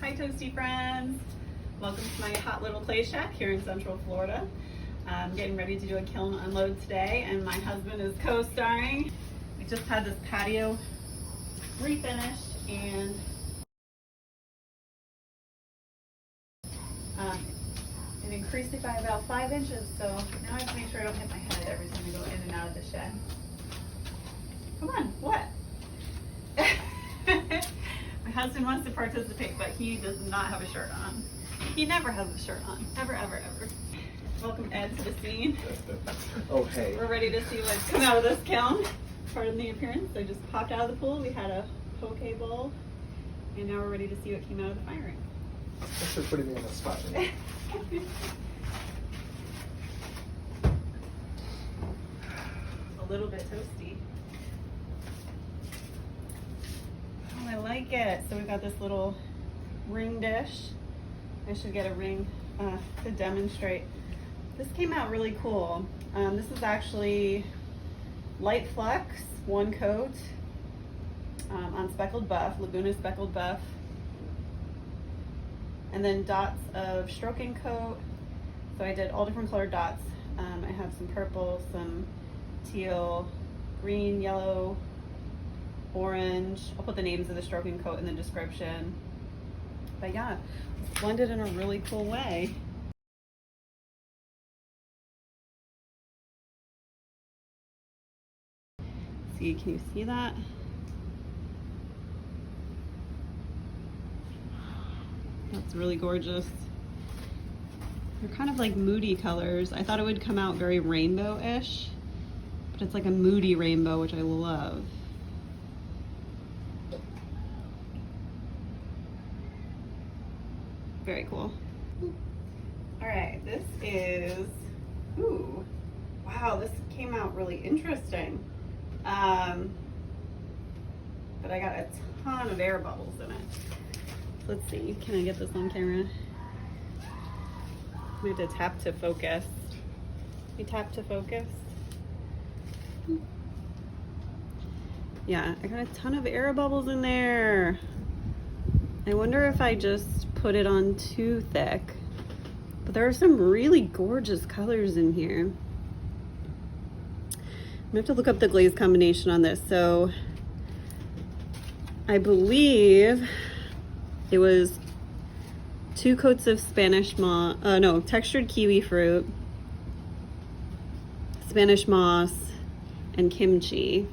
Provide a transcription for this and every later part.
Hi Toasty friends! Welcome to my hot little clay shack here in Central Florida. I'm getting ready to do a kiln unload today and my husband is co-starring. We just had this patio refinished and it increased it by about 5 inches, so now I have to make sure I don't hit my head every time I go in and out of the shed. Come on, what? My husband wants to participate, but he does not have a shirt on. He never has a shirt on, ever, ever, ever. Welcome Ed to the scene. Oh, hey. We're ready to see what's come out of this kiln. Pardon the appearance, I just popped out of the pool. We had a poke bowl, and now we're ready to see what came out of the firing. Thanks for putting me on the spot. A little bit toasty. Oh, I like it. So we've got this little ring dish. I should get a ring to demonstrate. This came out really cool. This is actually light flux, one coat on speckled buff, Laguna speckled buff, and then dots of stroking coat. So I did all different colored dots. I have some purple, some teal, green, yellow, orange. I'll put the names of the stroking coat in the description. But yeah, it's blended in a really cool way. See, can you see that? That's really gorgeous. They're kind of like moody colors. I thought it would come out very rainbow-ish, but it's like a moody rainbow, which I love. Very cool. All right, this is, ooh, wow, this came out really interesting. But I got a ton of air bubbles in it. Let's see, can I get this on camera? I have to tap to focus. We tap to focus. Yeah, I got a ton of air bubbles in there. I wonder if I just put it on too thick. But there are some really gorgeous colors in here. I'm gonna have to look up the glaze combination on this. So I believe it was 2 coats of textured kiwi fruit, Spanish moss, and kimchi.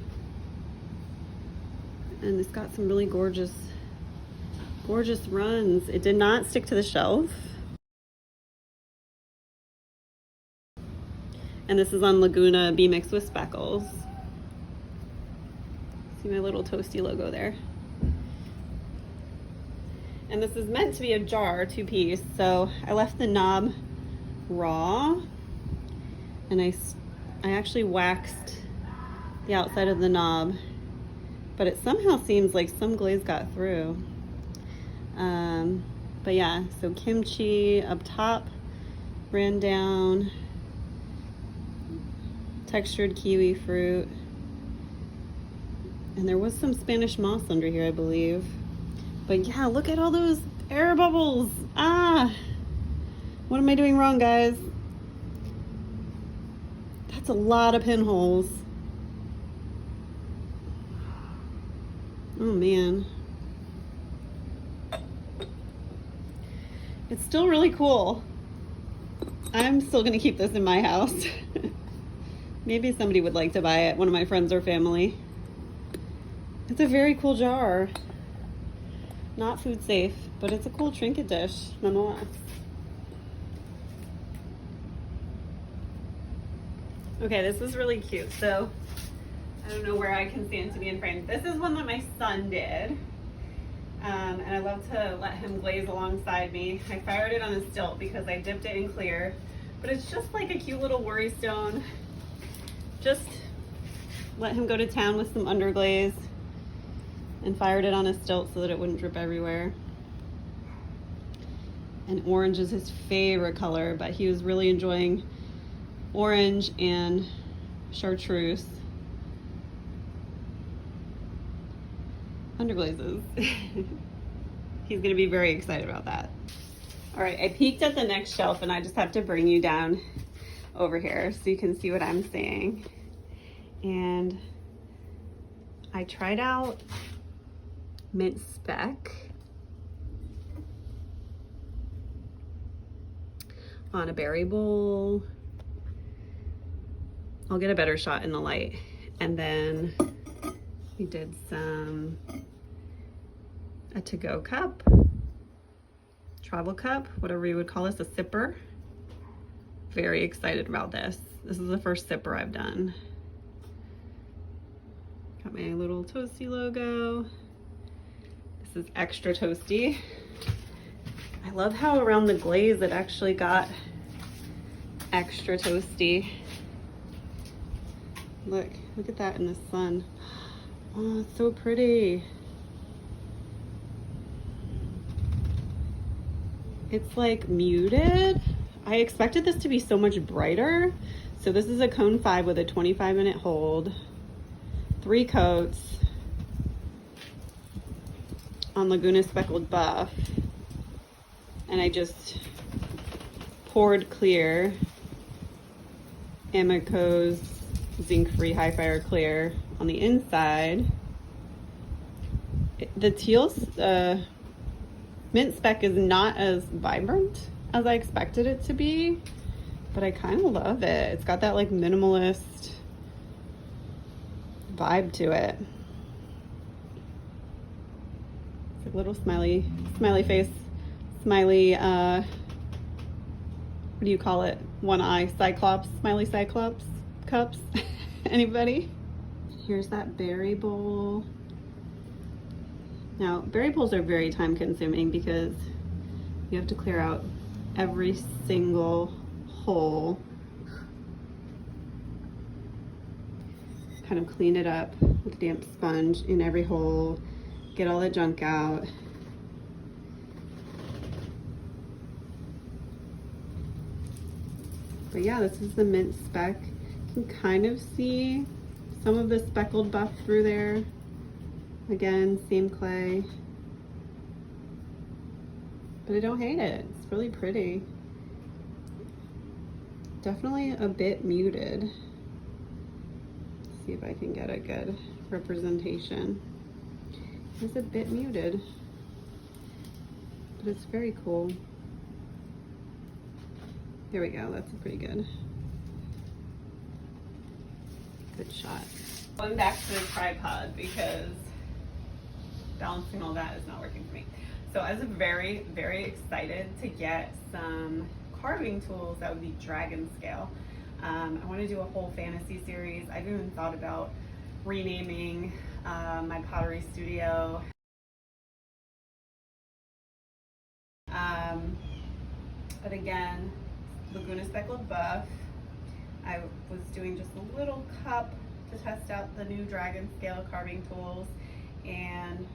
And it's got some really gorgeous runs. It did not stick to the shelf. And this is on Laguna Be Mixed with Speckles. See my little Toasty logo there. And this is meant to be a jar, 2-piece. So I left the knob raw, and I actually waxed the outside of the knob, but it somehow seems like some glaze got through. But yeah, so kimchi up top, ran down, textured kiwi fruit, and there was some Spanish moss under here, I believe. But yeah, look at all those air bubbles. Ah, what am I doing wrong, guys? That's a lot of pinholes. Oh man. It's still really cool. I'm still gonna keep this in my house. Maybe somebody would like to buy it, one of my friends or family. It's a very cool jar. Not food safe, but it's a cool trinket dish nonetheless. Okay, this is really cute. So I don't know where I can stand to be in frame. This is one that my son did. And I love to let him glaze alongside me. I fired it on a stilt because I dipped it in clear, but it's just like a cute little worry stone. Just let him go to town with some underglaze, and fired it on a stilt so that it wouldn't drip everywhere. And orange is his favorite color, but he was really enjoying orange and chartreuse underglazes. He's gonna be very excited about that. All right, I peeked at the next shelf and I just have to bring you down over here so you can see what I'm seeing. And I tried out mint spec on a berry bowl. I'll get a better shot in the light. And then we did a to-go cup, travel cup, whatever you would call this, a sipper. Very excited about this. This is the first sipper I've done. Got my little Toasty logo. This is extra toasty. I love how around the glaze it actually got extra toasty. Look at that in the sun. Oh, it's so pretty. It's like muted. I expected this to be so much brighter. So this is a cone 5 with a 25-minute hold, 3 coats on Laguna Speckled Buff. And I just poured clear Mayco's zinc-free high fire clear on the inside. The teal mint spec is not as vibrant as I expected it to be, but I kind of love it. It's got that like minimalist vibe to it. It's a little smiley face, smiley, what do you call it? One eye cyclops, smiley cyclops cups. Anybody? Here's that berry bowl. Now, berry bowls are very time consuming because you have to clear out every single hole. Kind of clean it up with a damp sponge in every hole, get all the junk out. But yeah, this is the mint spec. You can kind of see some of the speckled buff through there. Again, same clay. But I don't hate it. It's really pretty. Definitely a bit muted. Let's see if I can get a good representation. It's a bit muted, but it's very cool. There we go, that's a pretty good shot. Going back to the tripod because balancing all that is not working for me. So I was very, very excited to get some carving tools that would be dragon scale. I want to do a whole fantasy series. I've even thought about renaming my pottery studio. But again, Laguna Speckled Buff. I was doing just a little cup to test out the new dragon scale carving tools, and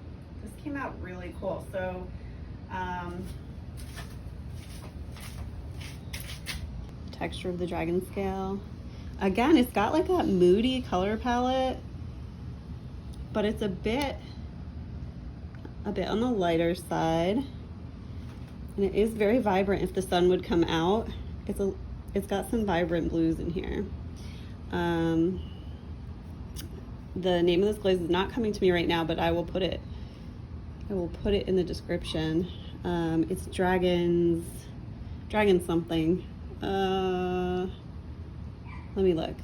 this came out really cool. So texture of the dragon scale. Again, it's got like a moody color palette, but it's a bit on the lighter side, and it is very vibrant. If the sun would come out, it's got some vibrant blues in here. The name of this glaze is not coming to me right now, but I will put it in the description. It's dragon something. Let me look.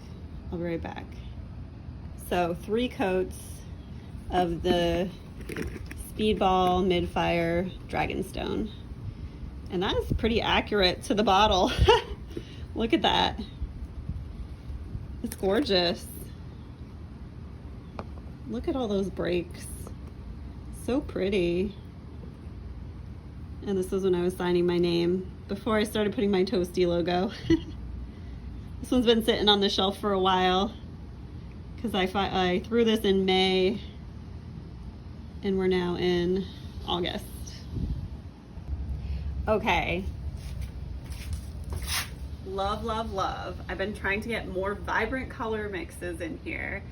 I'll be right back. So 3 coats of the Speedball mid-fire Dragonstone. And that is pretty accurate to the bottle. Look at that. It's gorgeous. Look at all those breaks. So pretty. And this was when I was signing my name before I started putting my Toasty logo. This one's been sitting on the shelf for a while because I threw this in May and we're now in August. Okay. Love, love, love. I've been trying to get more vibrant color mixes in here,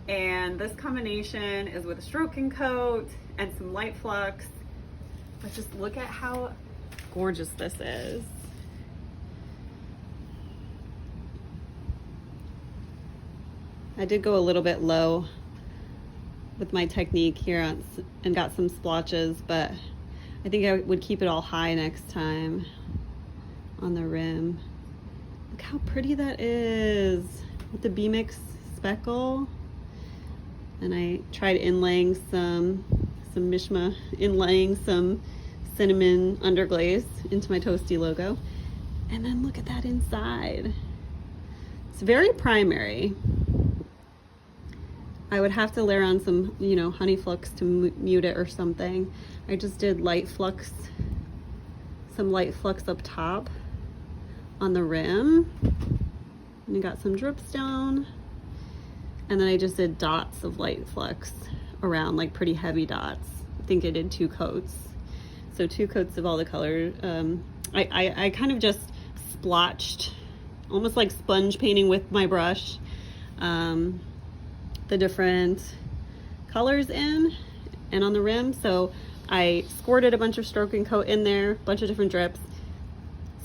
and this combination is with a stroke and coat and some light flux. But just look at how gorgeous this is. I did go a little bit low with my technique here and got some splotches, but I think I would keep it all high next time on the rim. Look how pretty that is with the B-Mix speckle. And I tried inlaying some Mishma, inlaying some cinnamon underglaze into my Toasty logo. And then look at that inside. It's very primary. I would have to layer on some, you know, honey flux to mute it or something. I just did light flux, some light flux up top on the rim. And I got some dripstone. And then I just did dots of light flux around, like pretty heavy dots. I think I did 2 coats. So 2 coats of all the colors. I kind of just splotched, almost like sponge painting with my brush, the different colors in and on the rim. So I squirted a bunch of stroke and coat in there, a bunch of different drips,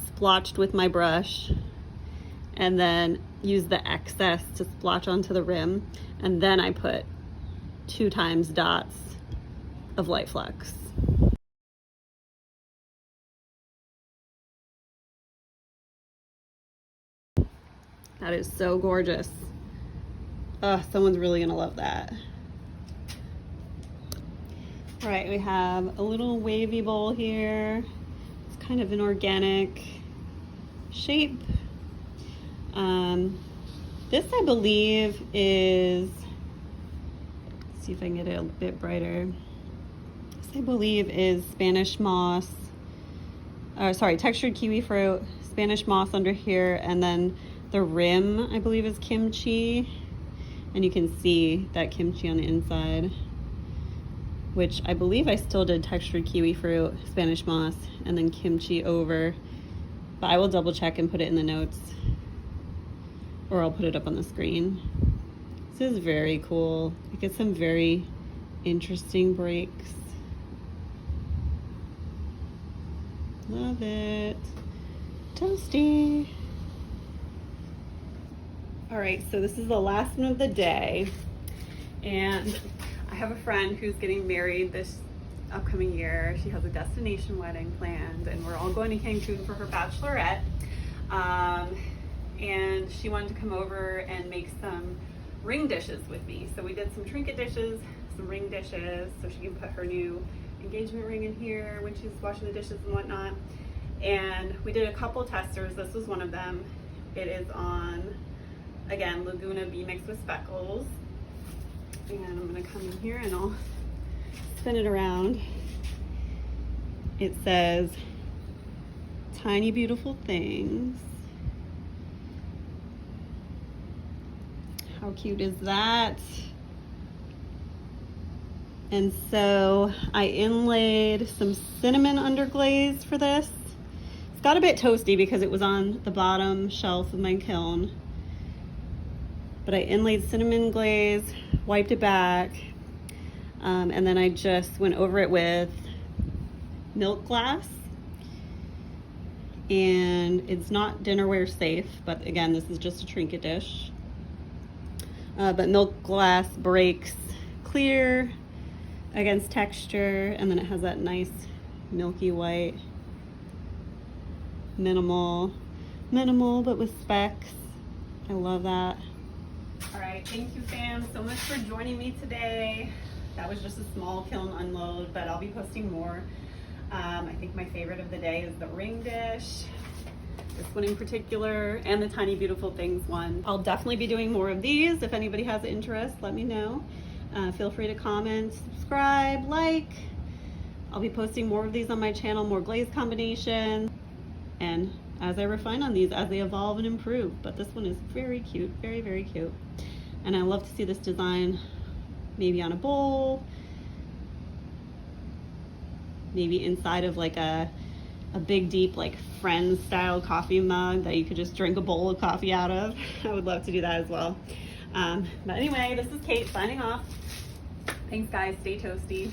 splotched with my brush, and then used the excess to splotch onto the rim. And then I put 2 times dots of light flux. That is so gorgeous. Oh, someone's really gonna love that. All right, we have a little wavy bowl here. It's kind of an organic shape. This I believe is, let's see if I can get it a bit brighter. This I believe is Spanish moss, textured kiwi fruit, Spanish moss under here, and then the rim I believe is kimchi. And you can see that kimchi on the inside, which I believe I still did textured kiwi fruit, Spanish moss, and then kimchi over. But I will double check and put it in the notes, or I'll put it up on the screen. This is very cool. You get some very interesting breaks. Love it. Toasty. All right, so this is the last one of the day, and I have a friend who's getting married this upcoming year. She has a destination wedding planned, and we're all going to Cancun for her bachelorette. And she wanted to come over and make some ring dishes with me. So we did some trinket dishes, some ring dishes, so she can put her new engagement ring in here when she's washing the dishes and whatnot. And we did a couple testers. This was one of them. It is on, again, Laguna B-Mix with speckles. And I'm gonna come in here and I'll spin it around. It says, tiny beautiful things. How cute is that? And so I inlaid some cinnamon underglaze for this. It's got a bit toasty because it was on the bottom shelf of my kiln. But I inlaid cinnamon glaze, wiped it back, and then I just went over it with milk glass. And it's not dinnerware safe, but again, this is just a trinket dish. But milk glass breaks clear against texture, and then it has that nice milky white, minimal but with specks. I love that. All right, thank you fam so much for joining me today. That was just a small kiln unload, but I'll be posting more. I think my favorite of the day is the ring dish, this one in particular, and the Tiny Beautiful Things one. I'll definitely be doing more of these. If anybody has interest, let me know. Feel free to comment, subscribe, like. I'll be posting more of these on my channel, more glaze combinations, and as I refine on these, as they evolve and improve. But this one is very cute, very, very cute. And I love to see this design maybe on a bowl, maybe inside of like a big, deep, like Friends style coffee mug that you could just drink a bowl of coffee out of. I would love to do that as well. But anyway, this is Kate signing off. Thanks guys, stay toasty.